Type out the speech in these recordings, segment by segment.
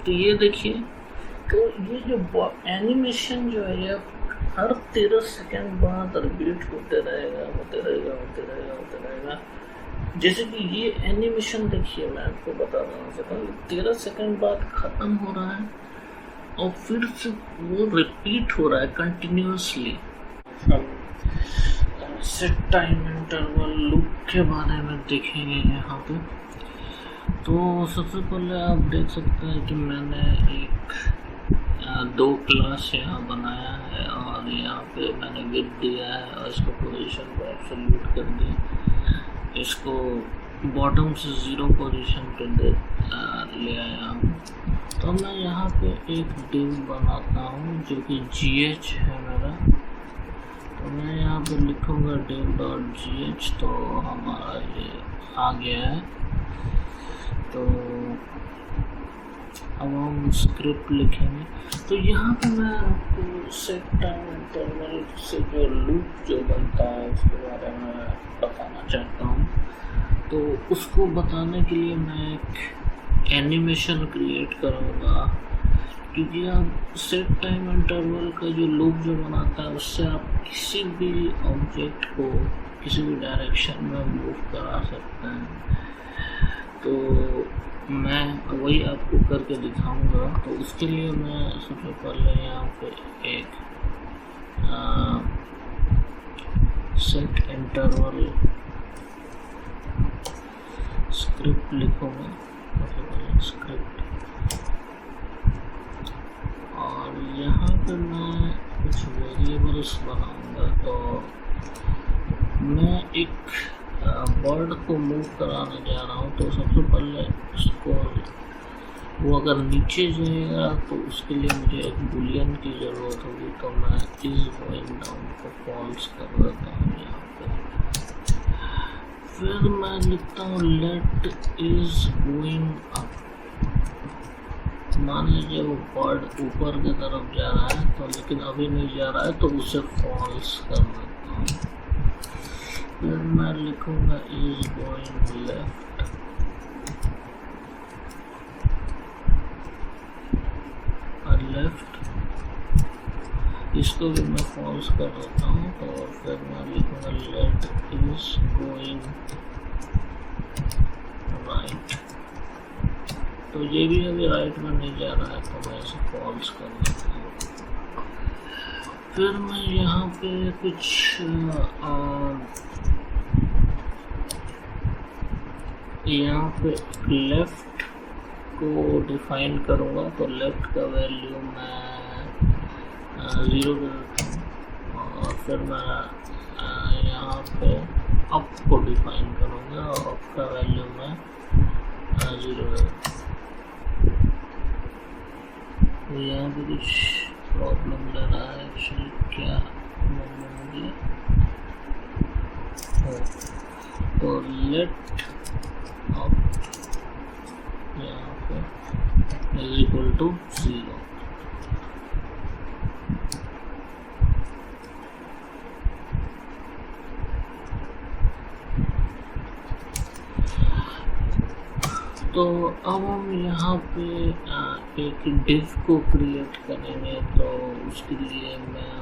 तो ये देखिए, तो ये जो एनिमेशन जो है ये हर 13 सेकंड बाद रिपीट होते रहेगा। जैसे कि ये एनिमेशन देखिए, मैं आपको बता रहा हूँ 13 सेकंड बाद खत्म हो रहा है और फिर से वो रिपीट हो रहा है continuously. Set time interval loop के बारे में देखेंगे यहाँ पे। तो सबसे पहले आप देख सकते हैं कि मैंने एक 2 क्लास यहाँ बनाया है और यहाँ पे मैंने विड्थ दिया है और इसको पोजीशन को एब्सोल्यूट कर दिया। इसको बॉटम से 0 पोजीशन पे ले आया हूँ। तो मैं यहाँ पे एक डिव बनाता हूँ जो कि gh है मेरा। तो मैं यहाँ पे लिखूँगा div.gh, तो हमारा ये आ गया है। तो अब हम स्क्रिप्ट लिखेंगे। तो यहाँ पे मैं आपको सेट टाइम इंटरवल से जो लूप जो बनता है उसके बारे में बताना चाहता हूँ। तो उसको बताने के लिए मैं एक एनिमेशन क्रिएट करूँगा, क्योंकि आप सेट टाइम इंटरवल का जो लूप जो बनाता है उससे आप किसी भी ऑब्जेक्ट को किसी भी डायरेक्शन में मूव करा सकते हैं। तो मैं वही आपको करके दिखाऊंगा। तो उसके लिए मैं सबसे पहले यहाँ पे एक सेट इंटरवल स्क्रिप्ट लिखूँगा, सबसे पहले स्क्रिप्ट, और यहाँ पे मैं कुछ वेरिएबल्स बनाऊंगा। तो मैं एक बर्ड को मूव कराने जा रहा हूँ। तो सबसे पहले उसको वो अगर नीचे जाएगा तो उसके लिए मुझे एक बुलियन की ज़रूरत होगी। तो मैं इज गोइंग डाउन को फॉल्स कर देता हूँ यहाँ पे। फिर मैं लिखता हूँ लेट इज गोइंग अप। मान लीजिए वो बर्ड ऊपर की तरफ जा रहा है, तो लेकिन अभी नहीं जा रहा है, तो उसे फॉल्स कर देता हूँ। फिर मैं लिखूँगा इज गोइंग लेफ्ट। इसको भी मैं फॉल्स कर देता हूँ। तो फिर मैं लिखूँगा लेट इज गोइंग राइट। तो ये भी अभी राइट में नहीं जा रहा है, तो मैं इसे फॉल्स कर देता हूँ। फिर मैं यहाँ पे कुछ यहाँ पे लेफ्ट को डिफाइन करूँगा। तो लेफ्ट का वैल्यू मैं 0 दे देता हूँ। और फिर मैं यहाँ पे अप को डिफाइन करूँगा और अप का वैल्यू मैं 0 दे देता हूँ। यहाँ पे कुछ प्रॉब्लम ले रहा है एक्चुअली, क्या मुझे तो लेट अप यहाँ पे इज इक्वल टू 0। तो अब हम यहाँ पे एक डिव को क्रिएट करेंगे। तो उसके लिए मैं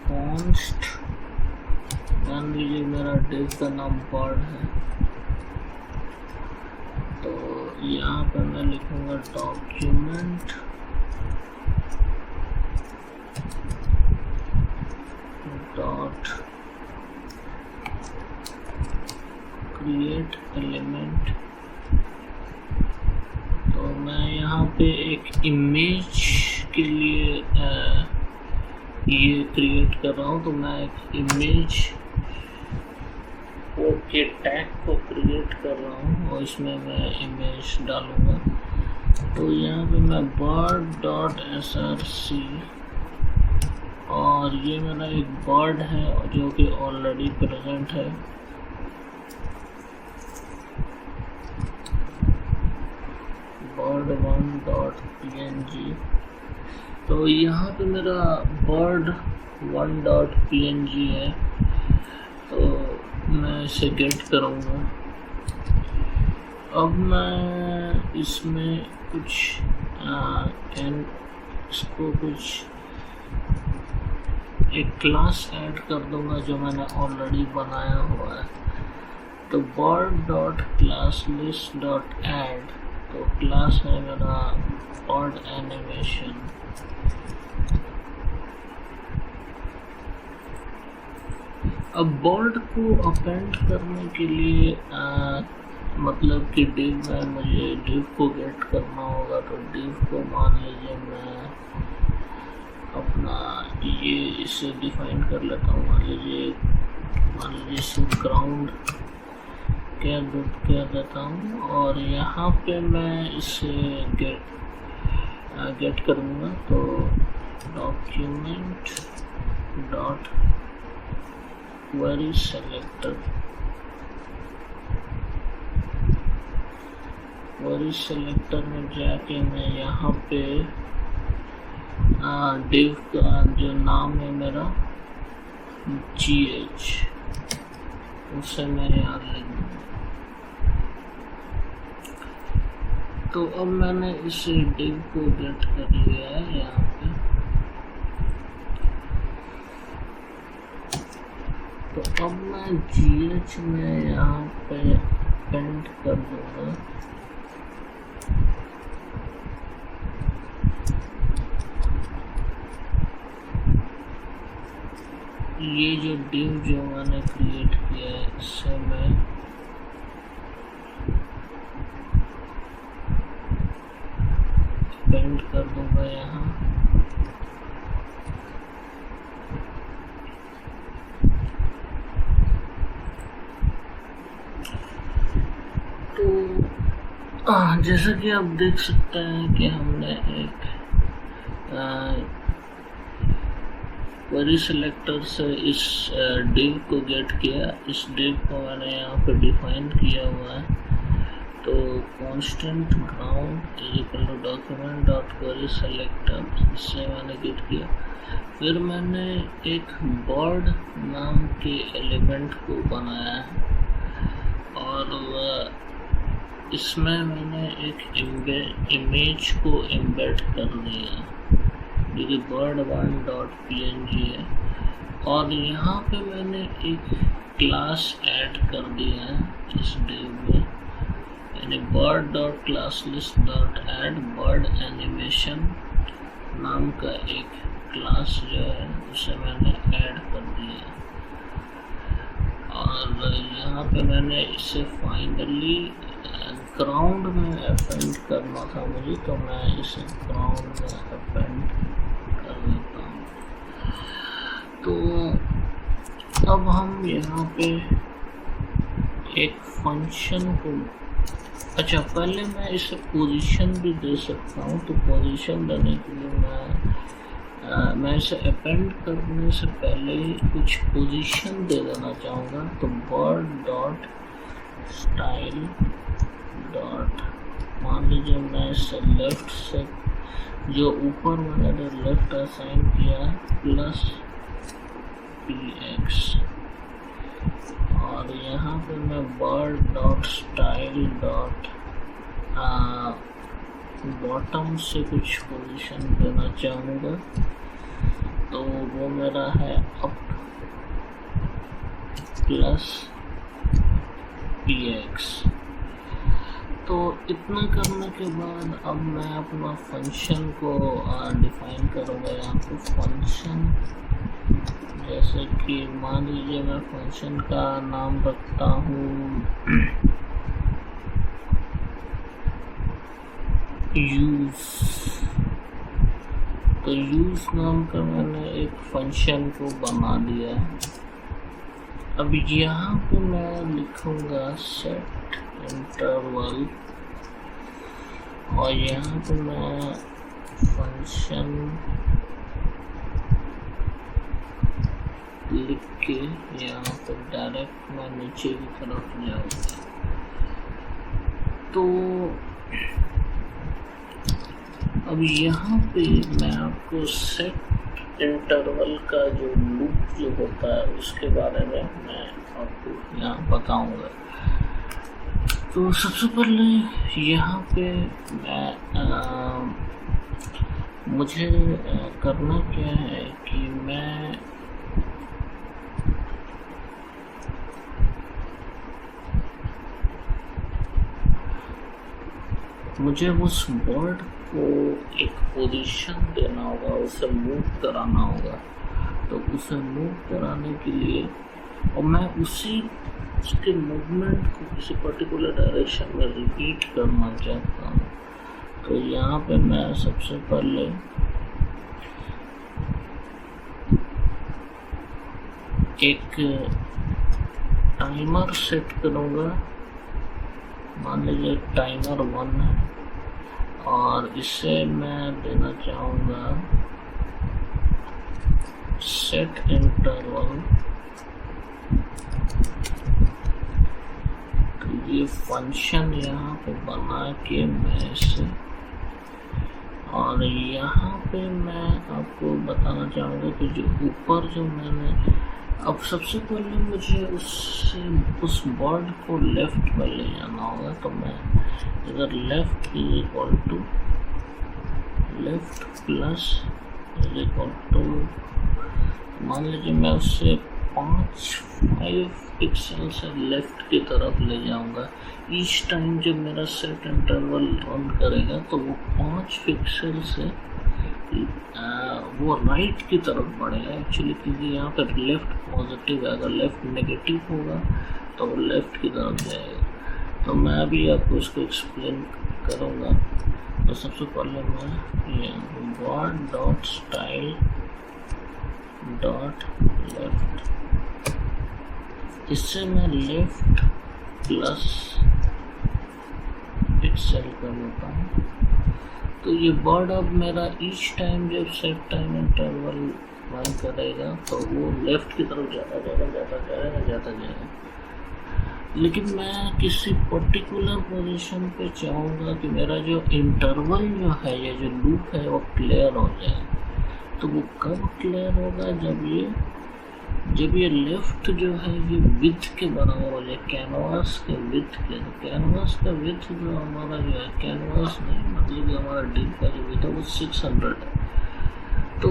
कॉन्स्ट, मान लीजिए मेरा डिव का नाम बर्ड है। तो यहाँ पे मैं लिखूँगा डॉक्यूमेंट डॉट क्रिएट एलिमेंट। तो मैं यहाँ पे एक इमेज के लिए ये क्रिएट कर रहा हूँ। तो मैं एक इमेज के टैग को क्रिएट कर रहा हूँ और इसमें मैं इमेज डालूँगा। तो यहाँ पे मैं bird डॉट src, और ये मेरा एक बर्ड है जो कि ऑलरेडी प्रेजेंट है। bird1.png। तो यहाँ पे मेरा bird1.png है। तो मैं इसे गेट करूँगा अब मैं इसमें कुछ इसको कुछ एक क्लास ऐड कर दूंगा जो मैंने ऑलरेडी बनाया हुआ है। तो bird dot class list dot add, तो क्लास है मेरा बर्ड एनिमेशन। अब बर्ड को अपेंड करने के लिए मतलब कि div में मुझे div को गेट करना होगा। तो div को मान लीजिए मैं अपना ये इसे डिफाइन कर लेता हूँ। मान लीजिए इसे ग्राउंड कह देता हूँ और यहाँ पे मैं इसे गेट करूँगा। तो डॉक्यूमेंट डॉट क्वेरी सेलेक्टर में जाके मैं यहाँ पे div का जो नाम है मेरा gh, उसे मैं यहाँ लिख दूँगा। तो अब मैंने इस div को गेट कर लिया है यहाँ पे। तो अब मैं gh में यहाँ पे पेंट कर दूँगा। ये जो div जो मैंने क्रिएट किया है इससे मैं पेंट कर दूंगा यहाँ। तो जैसा कि आप देख सकते हैं कि हमने एक क्वेरी सेलेक्टर से इस div को गेट किया। इस div को मैंने यहाँ पे डिफाइन किया हुआ है। तो constant ground is equal to document dot query selector, इससे मैंने गेट किया। फिर मैंने एक बर्ड नाम के एलिमेंट को बनाया है और इसमें मैंने एक इमेज को एम्बेड कर दिया जो कि bird1.png है। और यहाँ पे मैंने एक क्लास ऐड कर दिया है इस div में, यानी bird.classList.add bird animation नाम का एक क्लास जो है उसे मैंने ऐड कर दिया। और यहाँ पे मैंने इसे फाइनली ग्राउंड में अपेंड करना था मुझे, तो मैं इसे ग्राउंड में अपेंड कर देता हूँ। तो अब हम यहाँ पे एक फंक्शन को, अच्छा पहले मैं इसे पोजीशन भी दे सकता हूँ। तो पोजीशन देने के लिए मैं इसे अपेंड करने से पहले ही कुछ पोजीशन दे देना चाहूँगा। तो bird डॉट स्टाइल डॉट, मान लीजिए मैं इसे लेफ्ट से जो ऊपर मैंने लेफ्ट असाइन किया है प्लस px, और यहाँ पे मैं bird dot style dot bottom से कुछ पोजीशन देना चाहूँगा। तो वो मेरा है अप प्लस px। तो इतना करने के बाद अब मैं अपना फंक्शन को डिफाइन करूँगा। यहाँ पे फंक्शन जैसे कि मान लीजिए मैं फंक्शन का नाम रखता हूँ यूज। तो यूज नाम का मैंने एक फंक्शन को बना दिया है। अब यहाँ पे मैं लिखूँगा सेट इंटरवल और यहाँ पे मैं फंक्शन लिख के यहाँ पे डायरेक्ट मैं नीचे की तरफ जाऊँगा। तो अब यहाँ पे मैं आपको सेट इंटरवल का जो लूप जो होता है उसके बारे में मैं आपको यहाँ बताऊँगा। तो सबसे पहले यहाँ पे मुझे करना क्या है कि मुझे उस बर्ड को एक पोजीशन देना होगा, उसे मूव कराना होगा। तो उसे मूव कराने के लिए और मैं उसके मूवमेंट को किसी पर्टिकुलर डायरेक्शन में रिपीट करना चाहता हूँ। तो यहाँ पे मैं सबसे पहले एक टाइमर सेट करूँगा। मान लीजिए टाइमर 1 है और इसे मैं देना चाहूँगा सेट इंटरवल। तो ये फंक्शन यहाँ पे बना के मैं इसे, और यहाँ पे मैं आपको बताना चाहूँगा कि जो ऊपर जो मैंने, अब सबसे पहले मुझे उस बर्ड को लेफ्ट में ले जाना होगा। तो मैं इधर left is equal to left plus is equal to, मान लीजिए मैं उससे 5 पिक्सल से लेफ्ट की तरफ ले जाऊंगा। ईच टाइम जब मेरा सेट इंटरवल रन करेगा तो वो 5 पिक्सल से वो राइट की तरफ बढ़ेगा एक्चुअली, क्योंकि यहाँ पर लेफ्ट पॉजिटिव है, अगर लेफ्ट नेगेटिव होगा तो वो लेफ्ट की तरफ जाएगा। तो मैं अभी आपको इसको एक्सप्लेन करूँगा। तो सबसे पहले मैं ये bird dot style dot left, इससे मैं लेफ्ट प्लस पिक्सल कर देता हूँ। तो ये बर्ड अब मेरा ईच टाइम जब सेट टाइम इंटरवल रन करेगा तो वो लेफ्ट की तरफ जाता जाएगा। लेकिन मैं किसी पर्टिकुलर पोजीशन पे चाहूँगा कि मेरा जो इंटरवल जो है, ये जो लूप है वो क्लियर हो जाए। तो वो कब क्लियर होगा? जब ये लेफ्ट जो है ये विड्थ के बराबर हो जाए, कैनवास के विड्थ के। तो कैनवास का विड्थ जो हमारा जो है, कैनवास नहीं मतलब कि हमारा डीप का जो विड्थ है वो 600 है। तो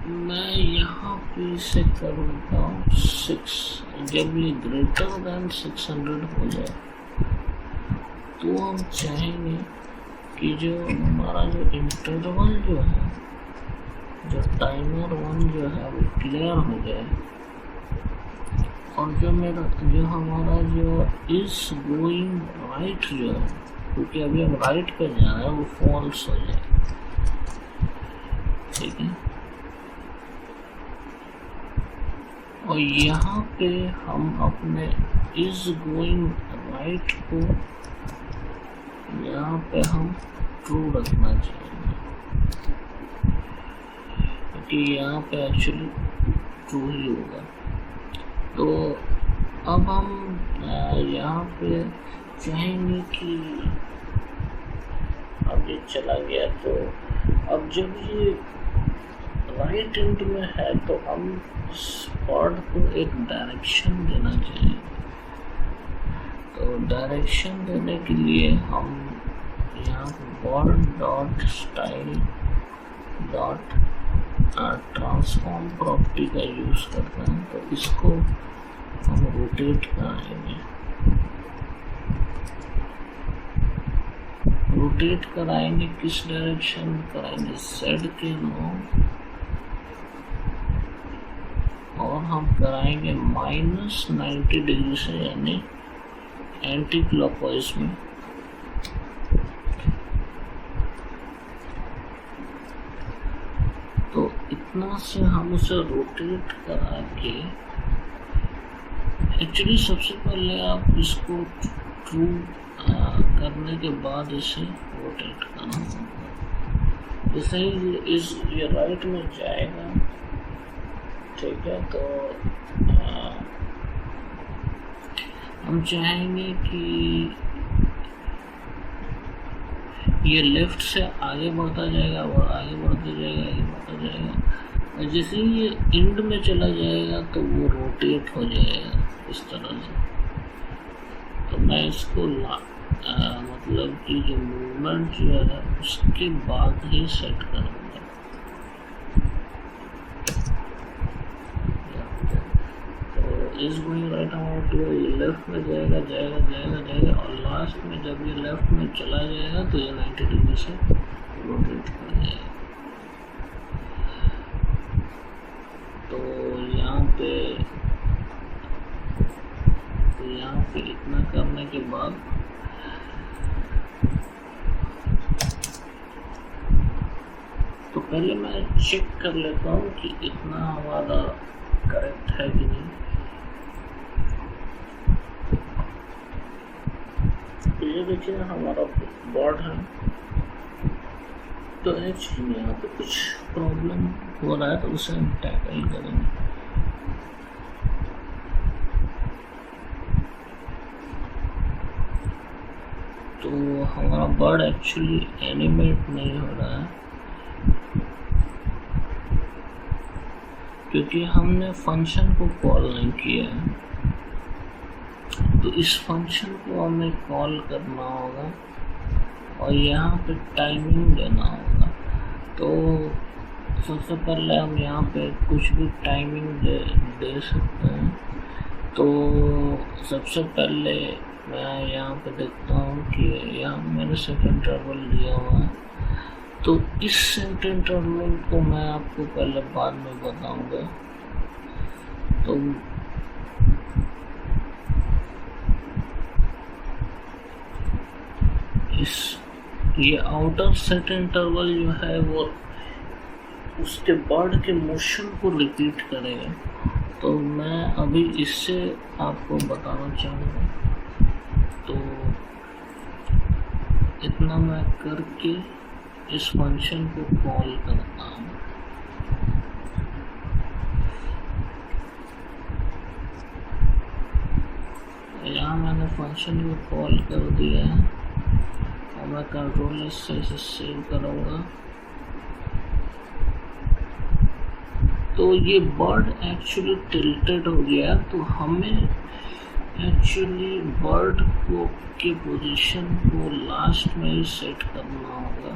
मैं यहाँ पे इसे करूँगा 6। जब ये ग्रेटर देन 600 हो जाए तो हम चाहेंगे कि जो हमारा जो इंटरवल जो है, जो टाइमर 1 जो है वो क्लियर हो जाए, और जो हमारा जो इज गोइंग राइट जो है, क्योंकि अभी हम राइट पे जा रहे हैं, वो फॉल्स हो जाए। ठीक है। और यहाँ पे हम अपने इज गोइंग राइट को यहाँ पे हम ट्रू रखना चाहिए, क्योंकि यहाँ पे एक्चुअली ट्रू ही होगा। तो अब हम यहाँ पे चाहेंगे कि अब ये चला गया, तो अब जब ये राइट एंड में है तो हम इस बर्ड को एक डायरेक्शन देना चाहिए। तो डायरेक्शन देने के लिए हम यहाँ bird dot style dot transform property का यूज़ करते हैं। तो इसको हम रोटेट कराएंगे। रोटेट कराएंगे किस डायरेक्शन में कराएंगे? Z के लॉन्ग, और हम कराएंगे -90 डिग्री से, यानी एंटी क्लॉकवाइज में। तो इतना से हम उसे रोटेट करा के, एक्चुअली सबसे पहले आप इसको ट्रू करने के बाद इसे रोटेट करना होगा। जैसे ही ये राइट में जाएगा, ठीक है, तो हम चाहेंगे कि ये लेफ्ट से आगे बढ़ता जाएगा और आगे बढ़ता जाएगा, और जैसे ही ये एंड में चला जाएगा तो वो रोटेट हो जाएगा इस तरह से। तो मैं इसको मतलब कि जो मूवमेंट जो है उसके बाद ही सेट करूँगा। तो इस गोइंग राइट अमाउंट ये लेफ्ट में जाएगा जाएगा जाएगा जाएगा और लास्ट में जब ये लेफ्ट में चला जाएगा तो ये 90 डिग्री से रोटेट कर जाएगा। तो यहाँ पे इतना करने के बाद तो पहले मैं चेक कर लेता हूँ कि इतना हमारा करेक्ट है कि नहीं। तो ये देखिए हमारा बोर्ड है। तो एक्चुअली यहाँ पे कुछ प्रॉब्लम हो रहा है तो उसे हम टैकल करेंगे। तो हमारा बर्ड एक्चुअली एनिमेट नहीं हो रहा है क्योंकि हमने फंक्शन को कॉल नहीं किया है। तो इस फंक्शन को हमें कॉल करना होगा और यहाँ पे टाइमिंग देना होगा। तो सबसे पहले हम यहाँ पे कुछ भी टाइमिंग दे सकते हैं। तो सबसे पहले मैं यहाँ पे देखता हूँ कि यहाँ मैंने सेट इंटरवल दिया हुआ है। तो इस सेट इंटरवल को मैं आपको पहले बाद में बताऊंगा। तो ये आउटर सेट इंटरवल जो है वो उसके बर्ड के मोशन को रिपीट करेगा। तो मैं अभी इससे आपको बताना चाहूँगा। तो इतना मैं करके इस फंक्शन को कॉल करता हूँ। यहाँ मैंने फंक्शन को कॉल कर दिया है और मैं कंट्रोल से इसे सेव करूँगा। तो ये बर्ड एक्चुअली टिल्टेड हो गया। तो हमें एक्चुअली बर्ड को के पोजीशन को लास्ट में ही सेट करना होगा।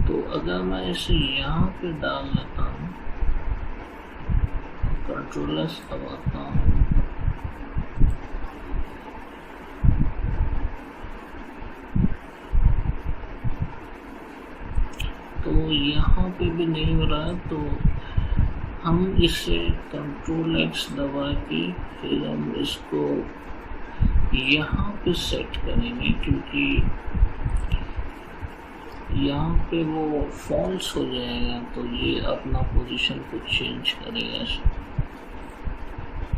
तो अगर मैं इसे यहाँ पे डाल लेता हूँ, कंट्रोल एस दबाता हूँ, तो यहाँ पे भी नहीं हो रहा है। तो हम इसे कंट्रोल एक्स दबा के फिर हम इसको यहाँ पे सेट करेंगे क्योंकि यहाँ पे वो फॉल्स हो जाएगा तो ये अपना पोजीशन को चेंज करेगा।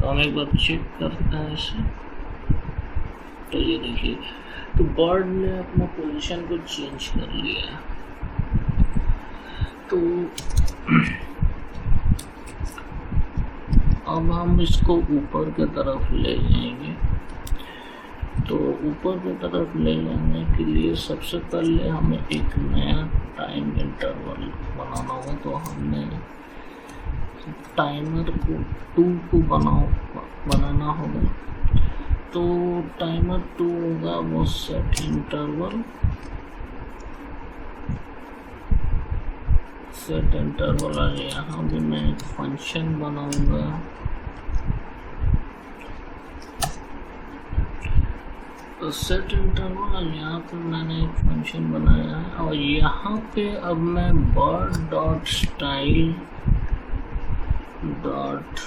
तो हम एक बार चेक करते हैं इसे। तो ये देखिए, तो बर्ड ने अपना पोजीशन को चेंज कर लिया है। तो अब हम इसको ऊपर की तरफ ले जाएंगे। तो ऊपर की तरफ ले जाने के लिए सबसे पहले हमें एक नया टाइम इंटरवल बनाना होगा। तो हमने टाइमर को 2 को बनाना होगा। तो टाइमर 2 होगा वो सेट इंटरवल। सेट इंटरवल यहाँ भी मैं एक फंक्शन बनाऊंगा। तो सेट इंटरवल यहाँ पे मैंने एक फंक्शन बनाया है और यहाँ पे अब मैं bird dot style dot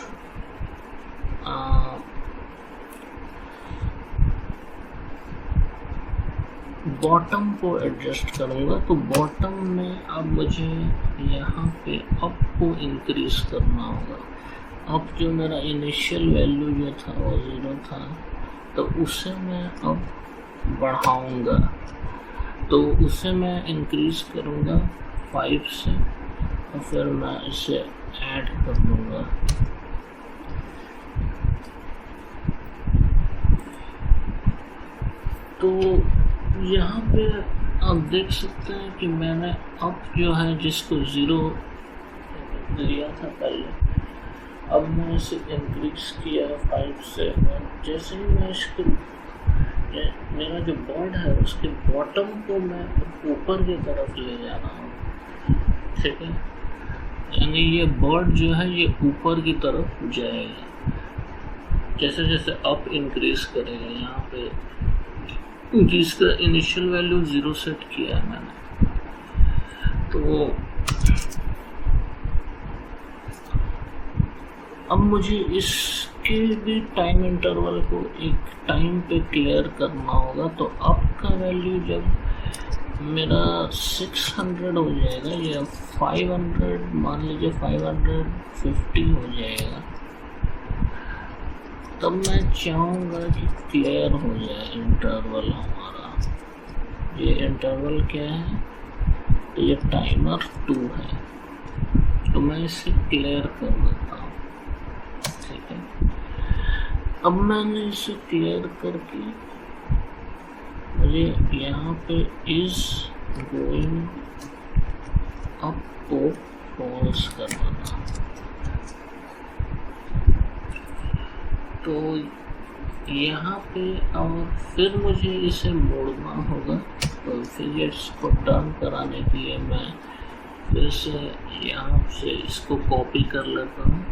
bottom को एडजस्ट करूँगा। तो बॉटम में अब मुझे यहाँ पे अप को इंक्रीज करना होगा। अप जो मेरा इनिशियल वैल्यू जो था वो 0 था, तो उसे मैं अब बढ़ाऊँगा। तो उसे मैं इंक्रीज करूँगा 5 से और फिर मैं इसे ऐड कर दूँगा। तो यहाँ पे आप देख सकते हैं कि मैंने अप जो है जिसको 0 दिया था पहले, अब मैं इसे इंक्रीज किया 5 से। जैसे ही मैं इसको मेरा जो बर्ड है उसके बॉटम को मैं ऊपर की तरफ ले जा रहा हूँ, ठीक है। यानी ये बर्ड जो है ये ऊपर की तरफ जाएगा, जैसे जैसे अप इंक्रीज करेगा। यहाँ पे जिसका इनिशियल वैल्यू 0 सेट किया है मैंने, तो अब मुझे इसके भी टाइम इंटरवल को एक टाइम पे क्लियर करना होगा। तो अप का वैल्यू जब मेरा 600 हो जाएगा या 500, मान लीजिए 550 हो जाएगा, तब मैं चाहूँगा कि क्लियर हो जाए इंटरवल हमारा। ये इंटरवल क्या है, तो ये टाइमर 2 है, तो मैं इसे क्लियर कर देता हूँ, ठीक है। अब मैंने इसे क्लियर करके मुझे यहाँ पे इज गोइंग अप को फॉल्स करना था, तो यहाँ पे और फिर मुझे इसे मोड़ना होगा। तो फिर इसको टर्न कराने के लिए मैं फिर से यहाँ से इसको कॉपी कर लेता हूँ,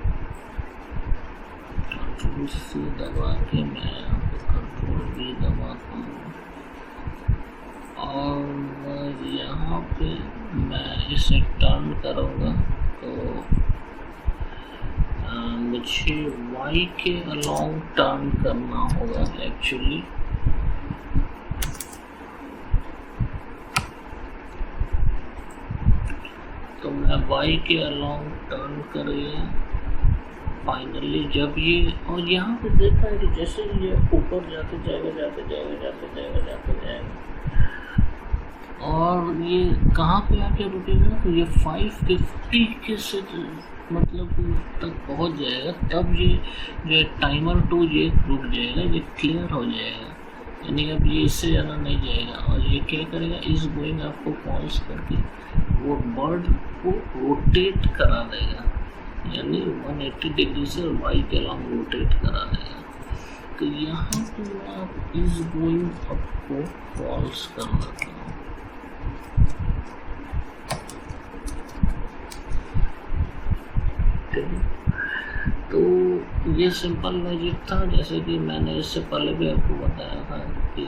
कंट्रोल C दबा के मैं यहाँ पे कंट्रोल V दबाता हूँ, और यहाँ पे मैं इसे टर्न करूँगा। तो मुझे Y के अलोंग टर्न करना होगा एक्चुअली। तो मैं Y के अलोंग टर्न कर गया फाइनली। जब ये, और यहाँ पे देखा है कि जैसे ये ऊपर जाते जाएगा, और ये कहाँ पे आके रुकेगा, तो ये 550 के से मतलब तक पहुँच जाएगा, तब ये जो टाइमर 2 ये रुक जाएगा, ये क्लियर हो जाएगा। यानी अब ये इससे ज़्यादा नहीं जाएगा, और ये क्या करेगा, इस गोइंग आपको पॉज करके वो बर्ड को रोटेट करा देगा, यानी 180 डिग्री से Y के अलांग रोटेट करा देगा। तो यहाँ पे मैं आप इस गोइंग अप को फॉल्स कर देता हूँ। तो ये सिंपल लॉजिक था, जैसे कि मैंने इससे पहले भी आपको बताया था कि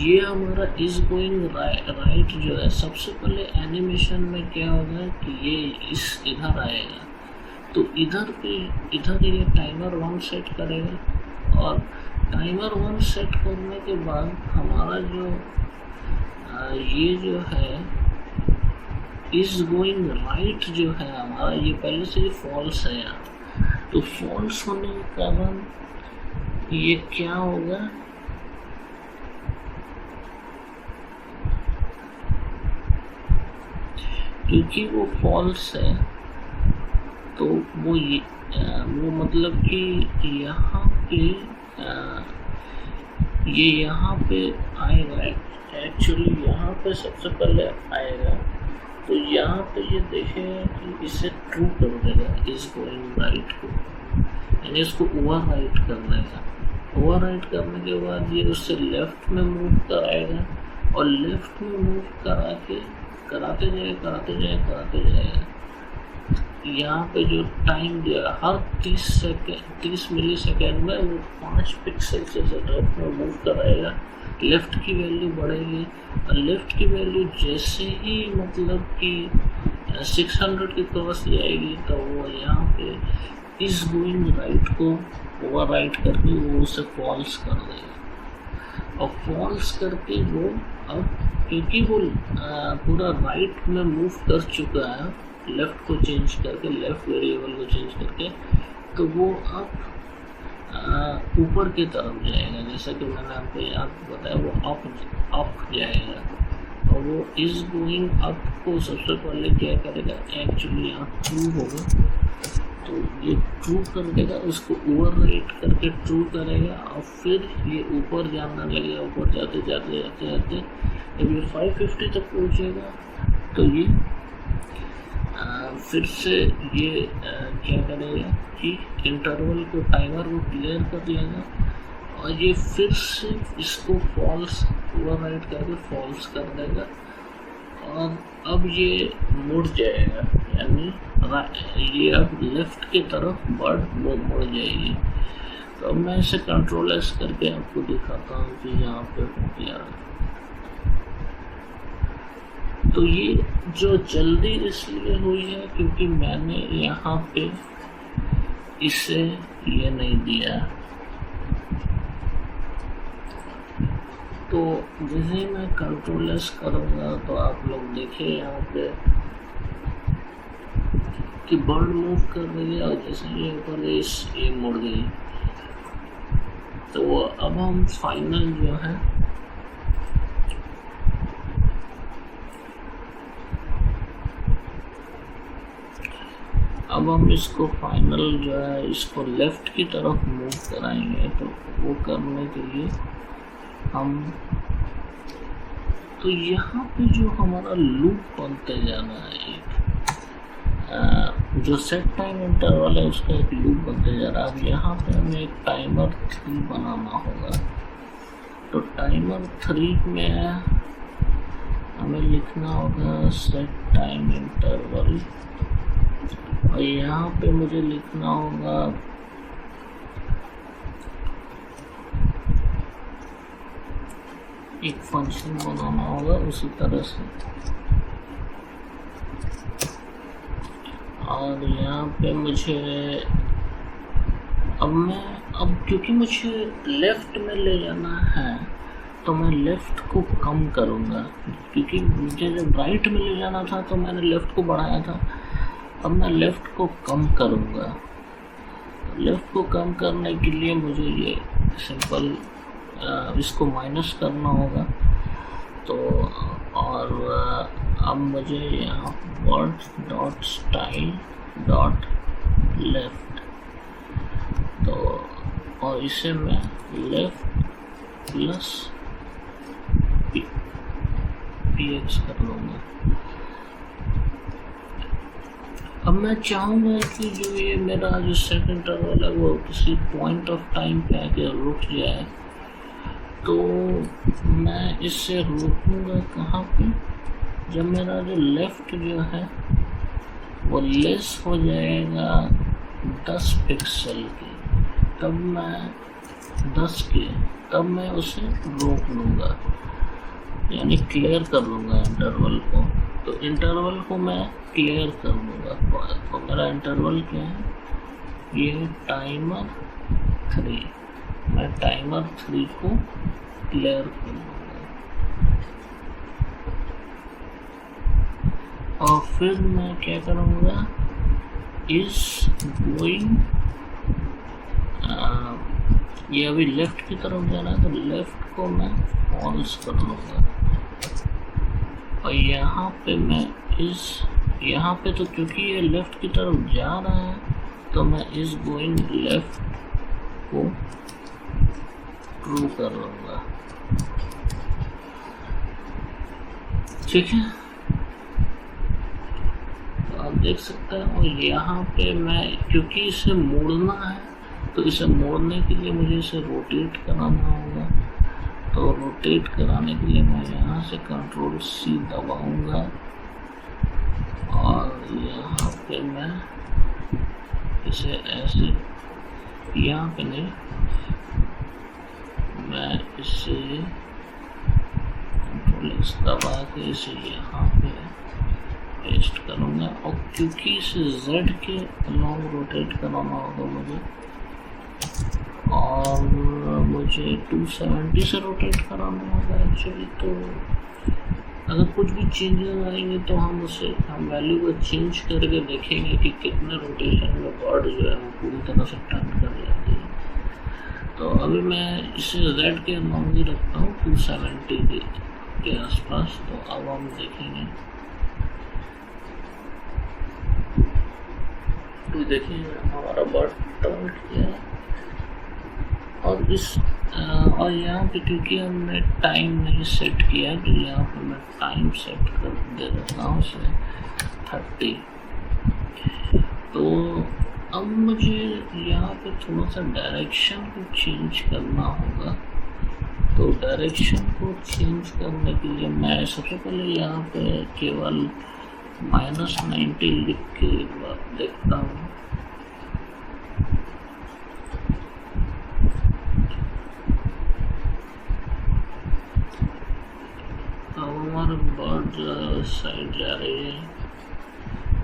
ये हमारा इज गोइंग राइट जो है, सबसे पहले एनिमेशन में क्या होगा कि ये इधर आएगा, तो इधर ये टाइमर 1 सेट करेगा, और टाइमर 1 सेट करने के बाद हमारा जो ये जो है इज गोइंग राइट जो है हमारा, ये पहले से ही फॉल्स है यार। तो फॉल्स होने के कारण ये क्या होगा, क्योंकि वो फॉल्स है, तो वो मतलब कि यहाँ पे ये यहाँ पे आएगा, एक्चुअली यहाँ पे सबसे पहले आएगा। तो यहाँ पे ये देखेगा कि इसे ट्रू कर देगा इस गोइंग राइट को, यानी इसको ओवर राइट कर देगा। ओवर राइट करने के बाद ये उससे लेफ्ट में मूव कराएगा, और लेफ्ट में मूव करा के कराते जाएगा। यहाँ पे जो टाइम दिया हर 30 मिली सेकेंड में वो 5 पिक्सल से लेफ्ट में मूव कराएगा। लेफ्ट की वैल्यू बढ़ेगी, और लेफ्ट की वैल्यू जैसे ही मतलब कि 600 की क्रॉस जाएगी, तो वो यहाँ पे इस गोइंग राइट को ओवर राइट करके वो उसे फॉल्स कर देगा। और फॉल्स करके वो अब, क्योंकि वो पूरा राइट में मूव कर चुका है, लेफ्ट को चेंज करके, लेफ्ट वेरिएबल को चेंज करके, तो वो अब ऊपर की तरफ जाएगा। जैसा कि मैंने आपको बताया, वो अप जाएगा, और वो इस गोइंग अप को सबसे पहले क्या करेगा, एक्चुअली यहाँ ट्रू होगा, तो ये ट्रू कर देगा, उसको ओवर राइट करके ट्रू करेगा, और फिर ये ऊपर जाना लगेगा। ऊपर जाते जब ये 550 तक पहुँचेगा, तो ये फिर से ये क्या करेगा कि इंटरवल को, टाइमर को क्लियर कर लेगा, और ये फिर से इसको फॉल्स ओवरराइट करके फॉल्स कर देगा और अब ये मुड़ जाएगा, यानी ये अब लेफ्ट की तरफ बर्ड वो मुड़ जाएगी। तो अब मैं इसे कंट्रोल एस करके आपको दिखाता हूँ कि यहाँ पे हो गया। तो ये जो जल्दी इसलिए हुई है क्योंकि मैंने यहाँ पे इसे ये नहीं दिया। तो जैसे ही मैं कंट्रोल एस करूँगा तो आप लोग देखिए यहाँ पे कि बर्ड मूव कर रही है और जैसे ये ऊपर ये मुड़ गई। तो अब हम फाइनल जो है अब हम इसको फाइनल जो है इसको लेफ्ट की तरफ मूव कराएंगे। तो वो करने के लिए हम तो यहाँ पे जो हमारा लूप बनते जाना है, एक जो सेट टाइम इंटरवल है उसका एक लूप बनते जा रहा है। अब यहाँ पे हमें एक टाइमर 3 बनाना होगा। तो टाइमर 3 में हमें लिखना होगा सेट टाइम इंटरवल और यहाँ पे मुझे लिखना होगा एक फंक्शन बनाना होगा उसी तरह से। और यहाँ पे मुझे अब क्योंकि मुझे लेफ्ट में ले जाना है तो मैं लेफ्ट को कम करूँगा, क्योंकि मुझे जब राइट में ले जाना था तो मैंने लेफ्ट को बढ़ाया था। अब मैं लेफ्ट को कम करूँगा। लेफ्ट को कम करने के लिए मुझे ये सिंपल इसको माइनस करना होगा। तो और अब मुझे यहाँ word dot style dot left, तो और इसे मैं लेफ्ट प्लस px कर लूँगा। अब मैं चाहूँगा कि जो ये मेरा जो सेट इंटरवल है वो किसी पॉइंट ऑफ टाइम पे आके रुक जाए। तो मैं इससे रोकूँगा कहाँ पे, जब मेरा जो लेफ़्ट जो है वो लेस हो जाएगा 10 पिक्सल के, तब मैं 10 के तब मैं उसे रोक लूँगा, यानी क्लियर कर लूँगा इंटरवल को। तो इंटरवल को मैं क्लियर कर लूँगा। तो मेरा इंटरवल क्या है, ये टाइमर 3, मैं टाइमर 3 को क्लियर कर लूँगा। और फिर मैं क्या करूँगा, इस गोइंग ये अभी लेफ़्ट की तरफ जाना है तो लेफ़्ट को मैं फॉल्स कर लूँगा। और यहाँ पे मैं यहाँ पे तो क्योंकि ये लेफ़्ट की तरफ जा रहा है तो मैं इस गोइंग लेफ़्ट को ट्रू कर लूँगा। ठीक है, तो आप देख सकते हैं। और यहाँ पे मैं क्योंकि इसे मोड़ना है तो इसे मोड़ने के लिए मुझे इसे रोटेट कराना होगा। तो रोटेट कराने के लिए मैं यहाँ से कंट्रोल C दबाऊंगा और यहाँ पे मैं इसे ऐसे, यहाँ पे नहीं, मैं इसे कंट्रोल S दबा के इसे यहाँ पे पेस्ट करूँगा। और क्योंकि इसे Z के लॉन्ग रोटेट कराना होगा मुझे, और मुझे 270 से रोटेट कराना होगा एक्चुअली। तो अगर कुछ भी चेंजेस आएंगे तो हम वैल्यू को चेंज करके देखेंगे कि कितने रोटेशन में बर्ड जो है वो पूरी तरह से टर्न कर जाती है। तो अभी मैं इसे Z के लॉन्ग ही रखता हूँ 270 के आसपास। तो अब हम देखेंगे, तो देखिए हमारा बर्ड टर्न किया है। और यहाँ पे क्योंकि हमने टाइम नहीं सेट किया तो यहाँ पे मैं टाइम सेट कर दे देता हूँ उसे 30। तो अब मुझे यहाँ पे थोड़ा सा डायरेक्शन को चेंज करना होगा। तो डायरेक्शन को चेंज करने के लिए मैं सबसे पहले यहाँ पे केवल -90 लिख के एक बार देखता हूँ। अब हमारे बर्ड साइड जा रही है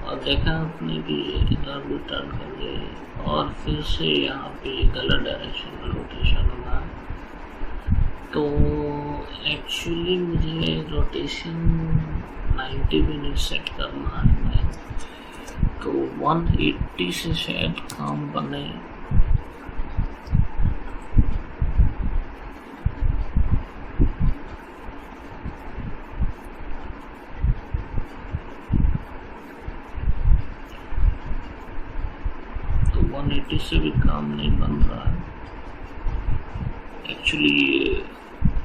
और देखा आपने कि इधर भी टर्न कर रही है और फिर से यहाँ पे गलत डायरेक्शन में रोटेशन होगा। तो एक्चुअली मुझे रोटेशन 90 मिनट सेट करना है, तो 180 से शायद काम बने। तो 180 से भी काम नहीं बन रहा है। एक्चुअली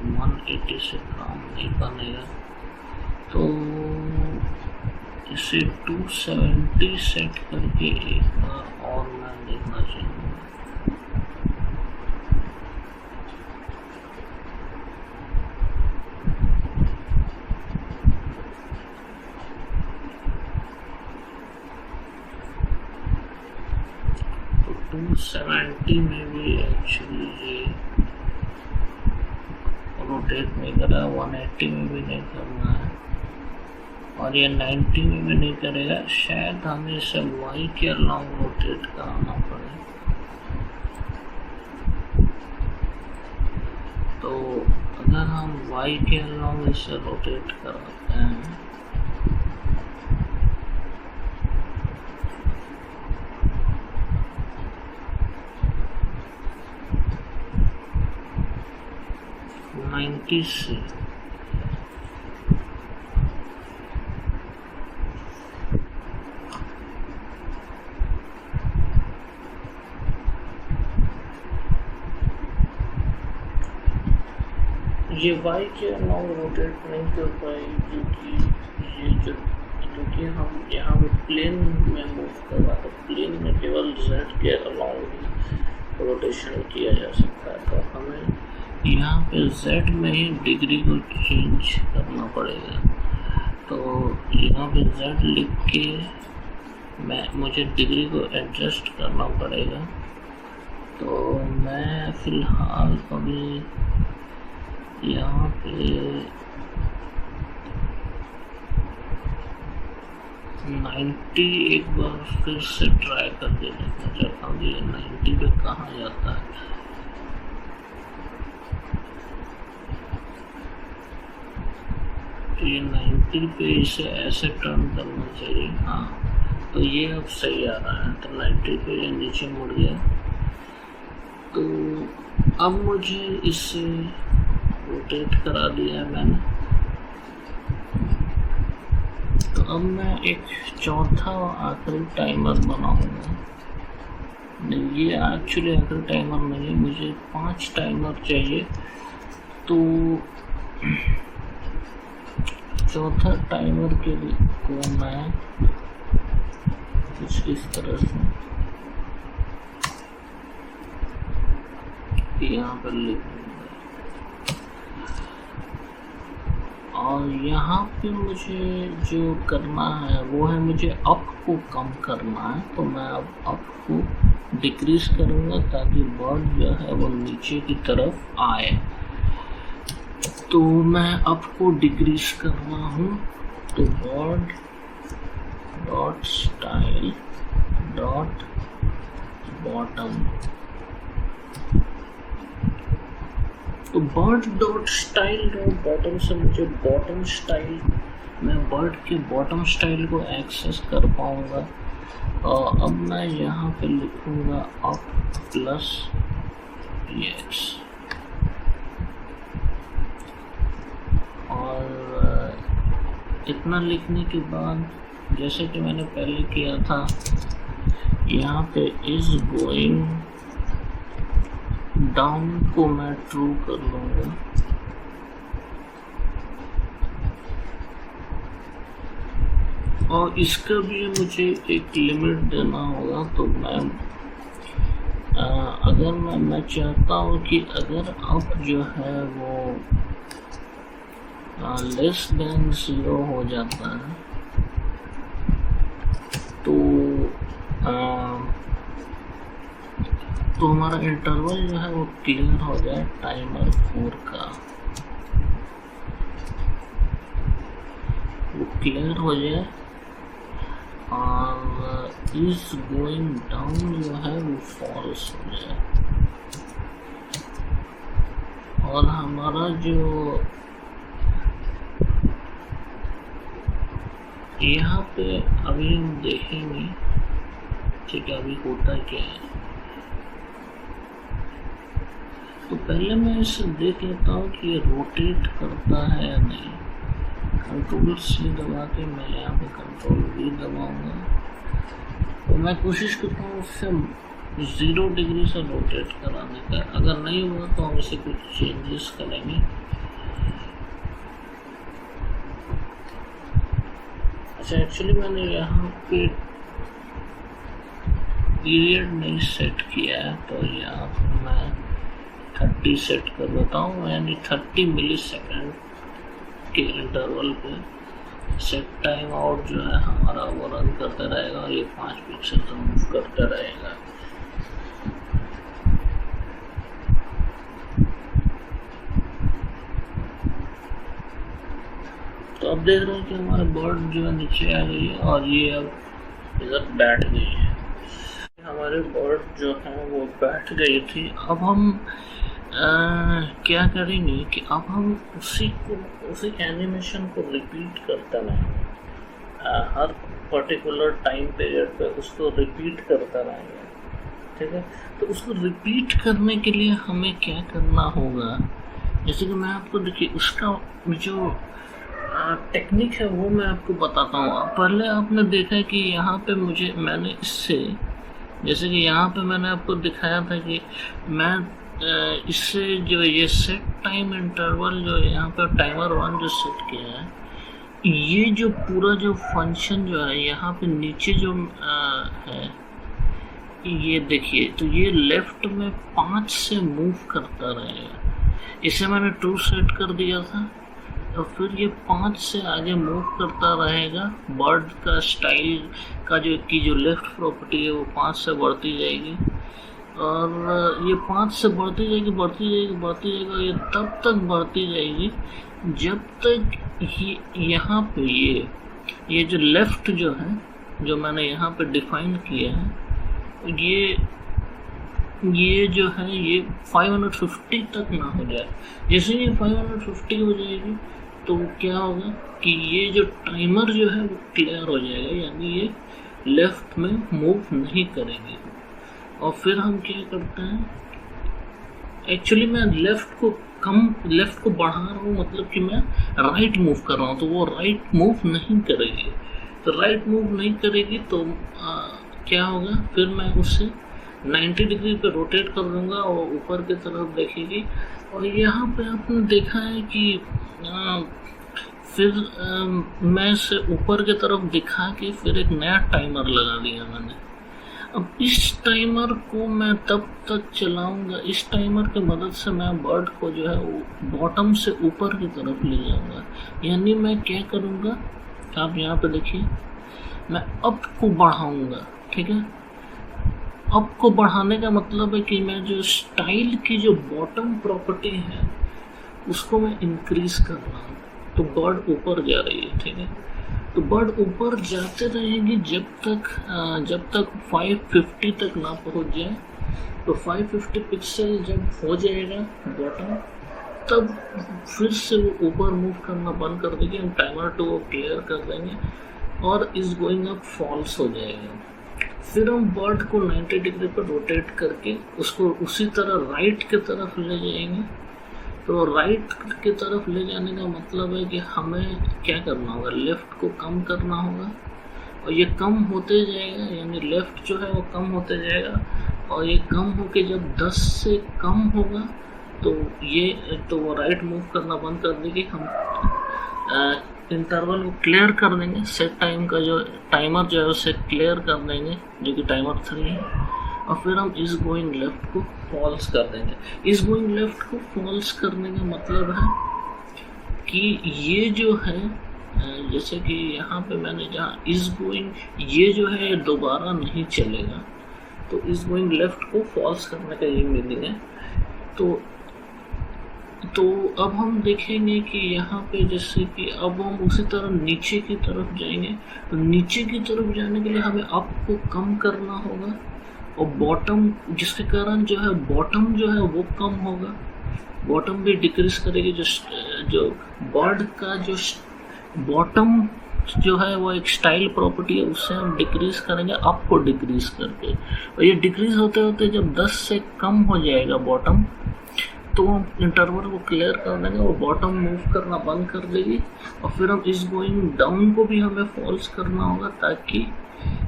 180 से काम नहीं बनेगा, तो इसे 270 सेट करके एक बार और मैं देखना चाहूँगा। तो 270 में भी एक्चुअली ये रोटेट नहीं कर रहा, 180 में भी नहीं करना है और ये 90 में भी नहीं करेगा। शायद हमें इसे y के अलाउंग रोटेट कराना पड़े। तो अगर हम y के अलाउंग इसे रोटेट कराते हैं से ये y के अलाउंग रोटेट नहीं कर पाएगी, क्योंकि हम यहाँ पे प्लेन में मूव कर रहा है। प्लेन में केवल z के अलाउंग रोटेशन किया जा सकता है, तो हमें यहाँ पे z में ही डिग्री को चेंज करना पड़ेगा। तो यहाँ पे z लिख के मुझे डिग्री को एडजस्ट करना पड़ेगा। तो मैं फ़िलहाल अभी यहाँ पे 90 एक बार फिर से ट्राई करके देखना चाहता हूँ ये 90 पे कहाँ जाता है। तो ये 90 पे इसे ऐसे टर्न करना चाहिए। हाँ, तो ये अब सही आ रहा है। तो 90 पे ये नीचे मुड़ गया। तो अब मुझे इसे रोटेट करा दिया है मैंने। तो अब मैं एक चौथा आखिरी टाइमर बनाऊंगा। नहीं, ये एक्चुअली आखिरी टाइमर नहीं है, मुझे 5 टाइमर चाहिए। तो चौथा टाइमर के लिए को मैं कुछ इस तरह से यहाँ पर लिखूंगा और यहाँ पे मुझे जो करना है वो है मुझे अप को कम करना है। तो मैं अब अप को डिक्रीज करूँगा ताकि बर्ड जो है वो नीचे की तरफ आए। तो मैं अप को डिक्रीज कर रहा हूँ। तो bird dot style dot bottom. तो bird dot style dot bottom से मुझे बॉटम स्टाइल, मैं बर्ड के बॉटम स्टाइल को एक्सेस कर पाऊँगा। और अब मैं यहाँ पे लिखूँगा अप प्लस px और इतना लिखने के बाद जैसे कि मैंने पहले किया था, यहाँ पे इज गोइंग डाउन को मैं ट्रू कर लूँगा। और इसका भी मुझे एक लिमिट देना होगा। तो मैं अगर मैं चाहता हूँ कि अगर अप जो है वो लेस देन 0 हो जाता है तो हमारा इंटरवल जो है वो क्लियर हो जाए टाइमर 4 का, वो क्लियर हो जाए और इज गोइंग डाउन जो है वो फॉल्स हो जाए। और हमारा जो यहाँ पे अभी हम देखेंगे, ठीक है, अभी होता क्या है। तो पहले मैं इसे देख लेता हूँ कि ये रोटेट करता है या नहीं। कंट्रोल C दबा के मैं यहाँ पे कंट्रोल V दबाऊंगा तो मैं कोशिश करता हूँ उससे 0 डिग्री से रोटेट कराने का। अगर नहीं हुआ तो हम इसे कुछ चेंजेस करेंगे। अच्छा, एक्चुअली मैंने यहाँ पे पीरियड नहीं सेट किया है तो यहाँ पर मैं 30 सेट कर देता हूँ, यानी 30 मिली सेकेंड के इंटरवल पे सेट टाइम आउट जो है हमारा वो रन करता रहेगा और ये 5 पिक्सल से मूव करता रहेगा। तो अब देख रहे हैं कि हमारा बर्ड जो है नीचे आ गई है और ये अब इधर बैठ गई है। हमारे बर्ड जो है वो बैठ गई थी। अब हम क्या करेंगे कि अब हम उसी एनिमेशन को रिपीट करते रहेंगे, हर पर्टिकुलर टाइम पीरियड पे उसको रिपीट करता रहेंगे, ठीक है। तो उसको रिपीट करने के लिए हमें क्या करना होगा, जैसे कि मैं आपको देखिए उसका जो टेक्निक है वो मैं आपको बताता हूँ। पहले आपने देखा कि यहाँ पे मैंने इससे, जैसे कि यहाँ पे मैंने आपको दिखाया था कि मैं इससे जो ये सेट टाइम इंटरवल जो यहाँ पे टाइमर 1 जो सेट किया है, ये जो पूरा जो फंक्शन जो है यहाँ पे नीचे जो है ये देखिए, तो ये लेफ्ट में 5 से मूव करता रहेगा। इसे मैंने 2 सेट कर दिया था और फिर ये 5 से आगे मूव करता रहेगा। बर्ड का स्टाइल का जो लेफ्ट प्रॉपर्टी है वो 5 से बढ़ती जाएगी और ये 5 से बढ़ती जाएगी ये तब तक बढ़ती जाएगी जब तक यहाँ पे ये जो लेफ्ट जो है जो मैंने यहाँ पे डिफाइन किया है ये जो है ये 550 तक ना हो जाए। जैसे ये 550 हो जाएगी तो क्या होगा कि ये जो टाइमर जो है वो क्लियर हो जाएगा, यानी ये लेफ्ट में मूव नहीं करेंगे। और फिर हम क्या करते हैं, एक्चुअली मैं लेफ्ट को बढ़ा रहा हूँ, मतलब कि मैं राइट मूव कर रहा हूँ तो वो राइट मूव नहीं करेगी। तो राइट मूव नहीं करेगी तो क्या होगा, फिर मैं उससे 90 डिग्री पे रोटेट कर दूंगा और ऊपर की तरफ देखेगी। और यहाँ पे आपने देखा है कि फिर मैं इसे ऊपर की तरफ दिखा के फिर एक नया टाइमर लगा दिया मैंने। अब इस टाइमर को मैं तब तक चलाऊंगा, इस टाइमर की मदद से मैं बर्ड को जो है वो बॉटम से ऊपर की तरफ ले जाऊंगा। यानी मैं क्या करूंगा, आप यहाँ पे देखिए, मैं अप को बढ़ाऊंगा, ठीक है। अप को बढ़ाने का मतलब है कि मैं जो स्टाइल की जो बॉटम प्रॉपर्टी है उसको मैं इंक्रीज कर रहा हूँ, तो बर्ड ऊपर जा रही है, ठीक है। तो बर्ड ऊपर जाते रहेगी जब तक 550 तक ना पहुँच जाए। तो 550 पिक्सल जब हो जाएगा बॉटम, तब फिर से वो ऊपर मूव करना बंद कर देगी, हम टाइमर 2 को क्लियर कर देंगे और इज गोइंग अप फॉल्स हो जाएगा। फिर हम बर्ड को 90 डिग्री पर रोटेट करके उसको उसी तरह राइट की तरफ ले जाएंगे। तो राइट की तरफ ले जाने का मतलब है कि हमें क्या करना होगा, लेफ्ट को कम करना होगा और ये कम होते जाएगा, यानी लेफ्ट जो है वो कम होते जाएगा और ये कम होके जब 10 से कम होगा तो वो राइट मूव करना बंद कर देगी। हम इंटरवल को क्लियर कर देंगे, सेट टाइम का जो टाइमर जो है उसे क्लियर कर देंगे जो कि टाइमर 3 है, और फिर हम इस गोइंग लेफ्ट को फॉल्स कर देंगे। इस गोइंग लेफ्ट को फॉल्स करने का मतलब है कि ये जो है जैसे कि यहाँ पे मैंने जहाँ इस गोइंग, ये जो है ये दोबारा नहीं चलेगा, तो इस गोइंग लेफ्ट को फॉल्स करने का ये मीनिंग है। तो अब हम देखेंगे कि यहाँ पे जैसे कि अब हम उसी तरह नीचे की तरफ जाएंगे, तो नीचे की तरफ जाने के लिए हमें अप को कम करना होगा और बॉटम, जिसके कारण जो है बॉटम जो है वो कम होगा, बॉटम भी डिक्रीज करेगी। जो बर्ड का जो बॉटम जो है वो एक स्टाइल प्रॉपर्टी है, उससे हम डिक्रीज करेंगे अप को डिक्रीज करके, और ये डिक्रीज होते होते जब 10 से कम हो जाएगा बॉटम, तो हम इंटरवल को क्लियर कर देंगे और बॉटम मूव करना बंद कर देगी, और फिर हम इस गोइंग डाउन को भी हमें फॉल्स करना होगा ताकि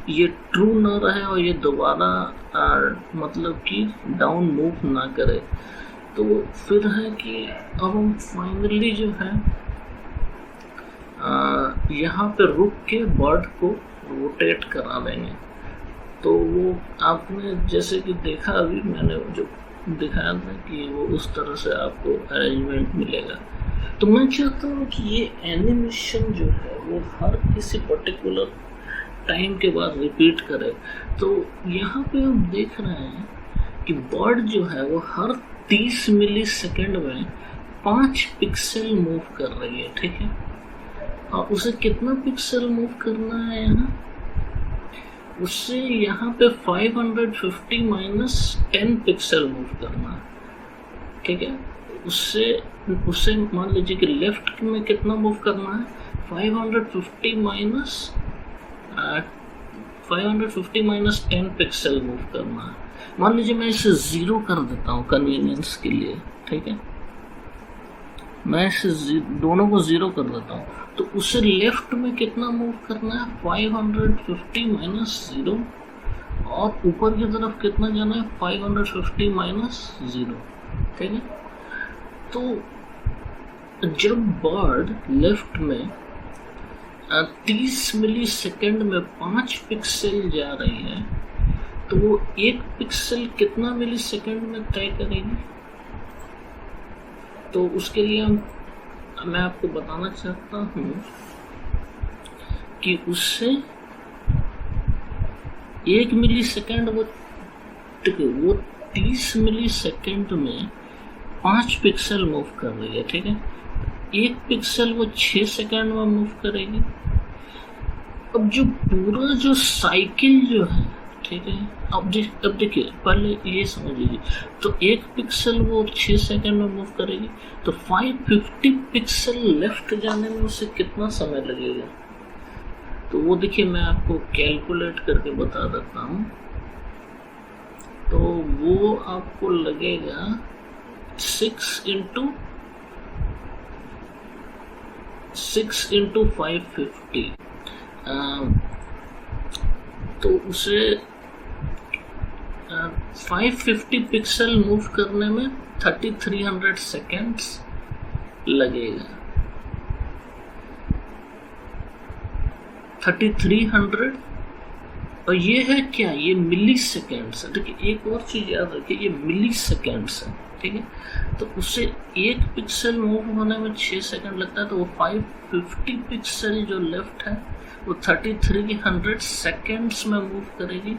ये ट्रू ना रहे और ये दोबारा मतलब कि डाउन मूव ना करे। तो फिर है कि अब हम फाइनली जो है यहाँ पे रुक के बर्ड को रोटेट करा देंगे। तो वो आपने जैसे कि देखा, अभी मैंने जो दिखाया था कि वो उस तरह से आपको अरेंजमेंट मिलेगा। तो मैं चाहता हूँ कि ये एनिमेशन जो है वो हर किसी पर्टिकुलर टाइम के बाद रिपीट करे। तो यहाँ पे हम देख रहे हैं कि बर्ड जो है वो हर 30 मिली सेकेंड में 5 पिक्सल मूव कर रही है, ठीक है। और उसे कितना पिक्सल मूव करना है यहाँ, उससे यहाँ पे 550 माइनस 10 पिक्सल मूव करना है, ठीक है। उससे मान लीजिए कि लेफ्ट में कितना मूव करना है, 550 माइनस 10 पिक्सल मूव करना है। मान लीजिए मैं इसे 0 कर देता हूँ कन्वीनियंस के लिए, ठीक है। मैं इसे दोनों को 0 कर देता हूँ, तो उसे लेफ्ट में कितना मूव करना है, 550 माइनस 0, और ऊपर की तरफ कितना जाना है, 550 माइनस 0, ठीक है। तो जब बर्ड लेफ्ट में 30 मिली सेकेंड में 5 पिक्सल जा रही है, तो वो 1 पिक्सल कितना मिली सेकेंड में तय करेगी। तो उसके लिए मैं आपको बताना चाहता हूँ कि उससे 1 मिली सेकेंड वो 30 मिली सेकेंड में 5 पिक्सल मूव कर रही है, ठीक है। 1 पिक्सल वो 6 सेकेंड में मूव करेगी। अब जो पूरा जो साइकिल जो है, ठीक है, अब देखिए पहले ये समझ लीजिए, तो 1 पिक्सल वो 6 सेकंड में मूव करेगी, तो 550 पिक्सल लेफ्ट जाने में उसे कितना समय लगेगा। तो वो देखिए मैं आपको कैलकुलेट करके बता देता हूँ। तो वो आपको लगेगा 6 इंटू 550, तो उसे 550 पिक्सल मूव करने में 3300 सेकेंड्स लगेगा। 3300, और ये है क्या, ये मिली सेकेंड्स है। देखिए एक और चीज याद रखिए, ये मिली सेकेंड्स है, ठीक है। तो उसे 1 पिक्सल मूव होने में 6 सेकंड लगता है, तो वो 550 पिक्सल जो लेफ्ट है वो 3300 सेकेंड्स में मूव करेगी।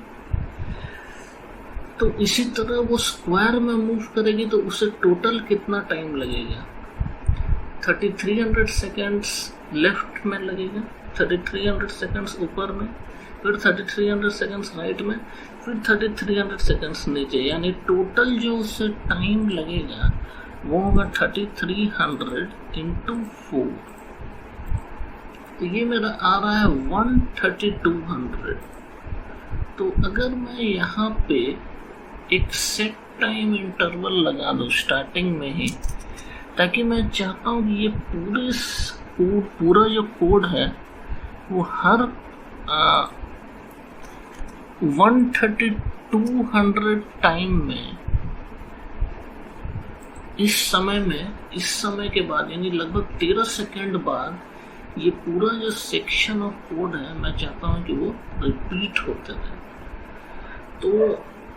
तो इसी तरह वो स्क्वायर में मूव करेगी, तो उसे टोटल कितना टाइम लगेगा, 3300 सेकेंड्स लेफ्ट में लगेगा, 3300 सेकेंड्स ऊपर में, फिर 3300 सेकेंड्स राइट में, फिर 3300 सेकेंड्स नीचे, यानी टोटल जो उससे टाइम लगेगा वो होगा 3300 इंटू 4। तो ये मेरा आ रहा है 13200। तो अगर मैं यहाँ पे एक सेट टाइम इंटरवल लगा दूँ स्टार्टिंग में ही, ताकि मैं चाहता हूँ कि ये पूरा जो कोड है वो हर 13200 टाइम में इस समय के बाद, यानी लगभग 13 सेकंड बाद ये पूरा जो सेक्शन ऑफ कोड है मैं चाहता हूँ कि वो रिपीट होते रहे। तो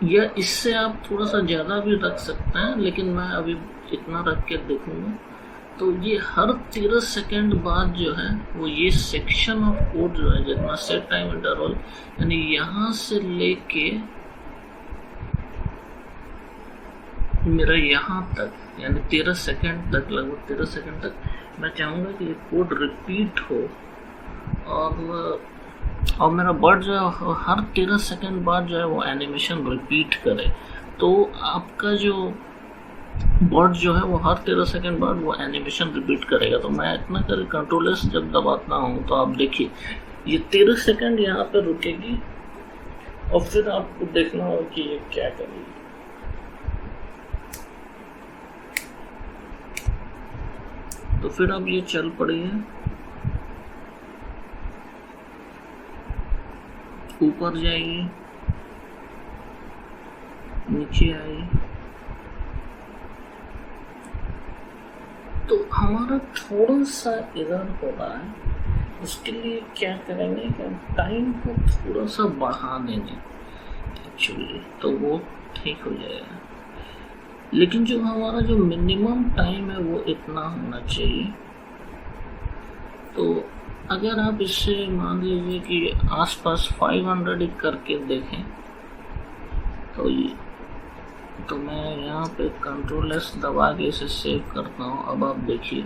या इससे आप थोड़ा सा ज़्यादा भी रख सकते हैं, लेकिन मैं अभी इतना रख के देखूँगा। तो ये हर 13 सेकेंड बाद जो है वो ये सेक्शन ऑफ कोड जो है, जितना सेट टाइम इंटरवल, यानी यहाँ से लेके मेरा यहाँ तक, यानी 13 सेकेंड तक, लगभग 13 सेकेंड तक मैं चाहूँगा कि ये कोड रिपीट हो। और मेरा बर्ड जो है हर 13 सेकेंड बाद जो है वो एनिमेशन रिपीट करे। तो आपका जो बर्ड जो है वो हर 13 सेकेंड बाद वो एनिमेशन रिपीट करेगा। तो मैं इतना कर कंट्रोल एस जब दबाता हूँ तो आप देखिए ये 13 सेकेंड यहाँ पे रुकेगी और फिर आपको देखना होगा कि ये क्या करेगी। तो फिर अब ये चल पड़ी है, ऊपर जाएगी, नीचे आई। तो हमारा थोड़ा सा इधर हो रहा है, उसके लिए क्या करेंगे कि टाइम को थोड़ा सा बढ़ा देंगे एक्चुअली, तो वो ठीक हो जाएगा। लेकिन जो हमारा जो मिनिमम टाइम है वो इतना होना चाहिए। तो अगर आप इससे मान लीजिए कि आसपास 500 करके देखें तो मैं यहाँ पे कंट्रोल एस दबा के इसे सेव करता हूँ। अब आप देखिए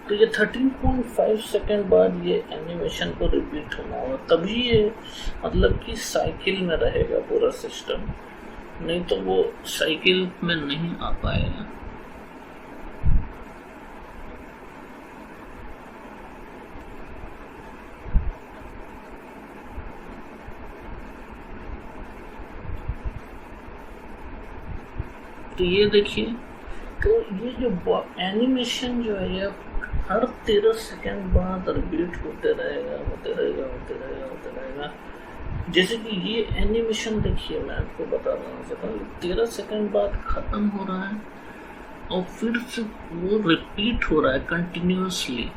तो ये 13.5 सेकेंड बाद ये एनिमेशन को रिपीट होना होगा, तभी ये मतलब कि साइकिल में रहेगा पूरा सिस्टम, नहीं तो वो साइकिल में नहीं आ पाएगा। तो ये देखिए, तो ये जो एनिमेशन जो है ये हर 13 सेकेंड बाद रिपीट होते रहेगा। जैसे कि ये एनिमेशन देखिए, मैं आपको बता रहा हूँ 13 सेकेंड बाद खत्म हो रहा है और फिर से वो रिपीट हो रहा है कंटिन्यूअसली।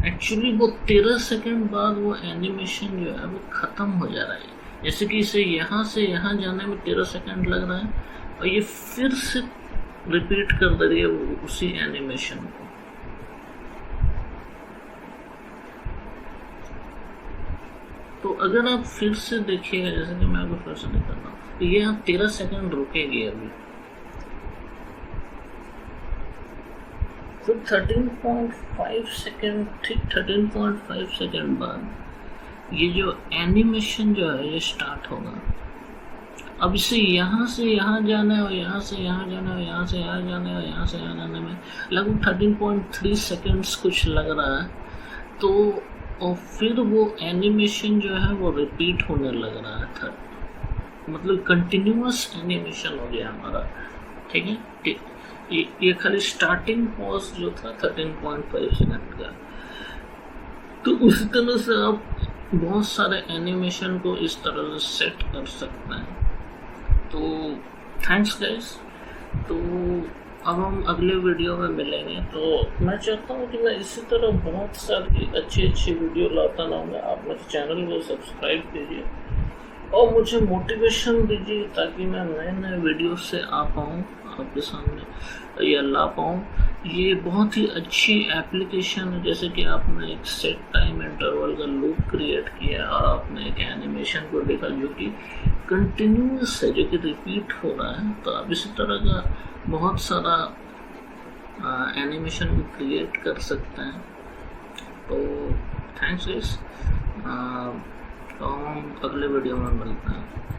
एक्चुअली वो 13 सेकेंड बाद वो एनिमेशन जो है वो खत्म हो जा रहा है। जैसे कि इसे यहाँ से यहाँ जाने में 13 सेकेंड लग रहा है और ये फिर से रिपीट कर दे रही है उसी एनिमेशन को। तो अगर आप फिर से देखिएगा, जैसे कि मैं आपको फिर से दिखाता हूँ, तो ये यहाँ 13 सेकेंड रुकेगी अभी, फिर 13.5 सेकेंड, ठीक 13.5 सेकेंड बाद ये जो एनिमेशन जो है ये स्टार्ट होगा। अब इसे यहाँ से यहाँ जाना है और यहाँ से यहाँ जाना है और यहाँ से यहाँ जाना है और यहाँ से यहाँ जाने में लगभग 13.3 सेकेंड्स कुछ लग रहा है। तो और फिर वो एनिमेशन जो है वो रिपीट होने लग रहा है, मतलब कंटिन्यूअस एनिमेशन हो गया हमारा। ठीक है, ये खाली स्टार्टिंग पॉज जो था 13.5 सेकेंड का। तो उसी तरह से आप बहुत सारे एनिमेशन को इस तरह से सेट कर सकते हैं। तो थैंक्स गाइस। तो अब हम अगले वीडियो में मिलेंगे। तो मैं चाहता हूँ कि मैं इसी तरह बहुत सारी अच्छी वीडियो लाता रहूँगा। आप मेरे चैनल को सब्सक्राइब कीजिए और मुझे मोटिवेशन दीजिए ताकि मैं नए वीडियो से आ पाऊँ आपके सामने या ला पाऊँ। ये बहुत ही अच्छी एप्लीकेशन है। जैसे कि आपने एक सेट टाइम इंटरवल का लूप क्रिएट किया और आपने एक एनिमेशन को देखा जो कि कंटिन्यूअस है, जो कि रिपीट हो रहा है। तो आप इसी तरह का बहुत सारा एनिमेशन को क्रिएट कर सकते हैं। तो थैंक्स गाइस, तो हम अगले वीडियो में मिलते हैं।